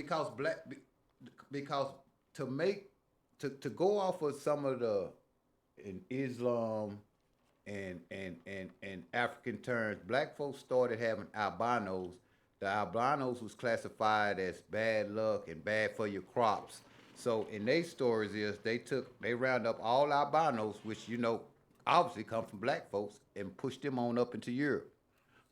because because to go off of some of the in Islam and African terms, black folks started having albinos. The albinos was classified as bad luck and bad for your crops. So in their stories is they round up all albinos, which obviously come from black folks, and pushed them on up into Europe.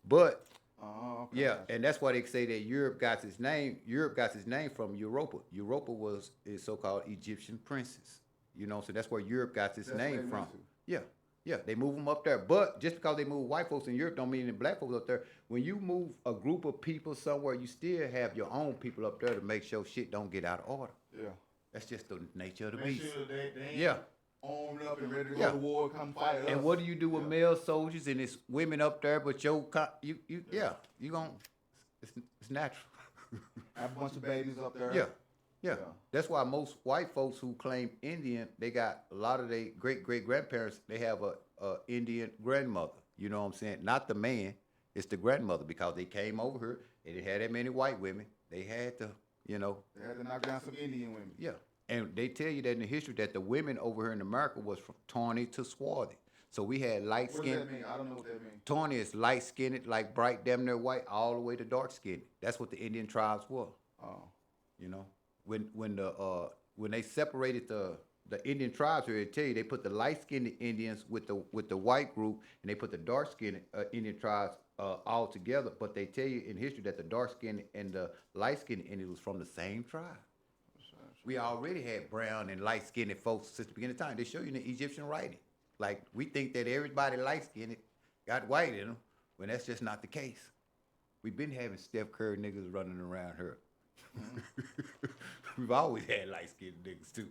But okay. yeah, and that's why they say that Europe got its name. Europe got its name from Europa. Europa was a so-called Egyptian princess. So that's where Europe got its name from. Yeah, yeah, they move them up there. But just because they move white folks in Europe don't mean that black folks up there. When you move a group of people somewhere, you still have your own people up there to make sure shit don't get out of order. Yeah. That's just the nature of the Make beast. sure they ain't Yeah. armed up and ready to go to war, come fight us. And what do you do with male soldiers and it's women up there, but you gon' it's natural. Have a bunch of babies up there. Yeah. That's why most white folks who claim Indian, they got a lot of their great-great-grandparents, they have a Indian grandmother. You know what I'm saying? Not the man, it's the grandmother, because they came over here, they didn't have that many white women. They had to, They had to knock down some Indian women. Yeah. And they tell you that in the history that the women over here in America was from tawny to swarthy. So we had light skin. What does that mean? I don't know what that means. Tawny is light skinned, like bright, damn near white, all the way to dark skinned. That's what the Indian tribes were. Oh. When they separated the Indian tribes here, they tell you they put the light skinned Indians with the white group, and they put the dark skinned Indian tribes all together. But they tell you in history that the dark skinned and the light skinned Indians was from the same tribe. We already had brown and light skinned folks since the beginning of time. They show you in the Egyptian writing. Like, we think that everybody light skinned got white in them, when that's just not the case. We've been having Steph Curry niggas running around here. We've always had light skinned niggas too.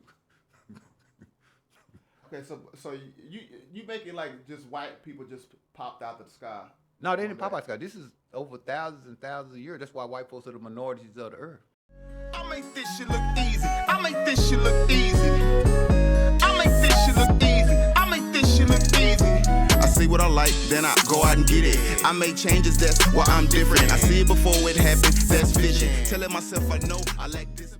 Okay, so you make it like just white people just popped out of the sky. No, they didn't pop out the sky. This is over thousands and thousands of years. That's why white folks are the minorities of the earth. I make this shit look easy. I make this shit look easy. I make this shit look easy. I make this shit look easy. I see what I like, then I go out and get it. I make changes, that's why I'm different. I see it before it happens, that's vision. Telling myself I know I like this.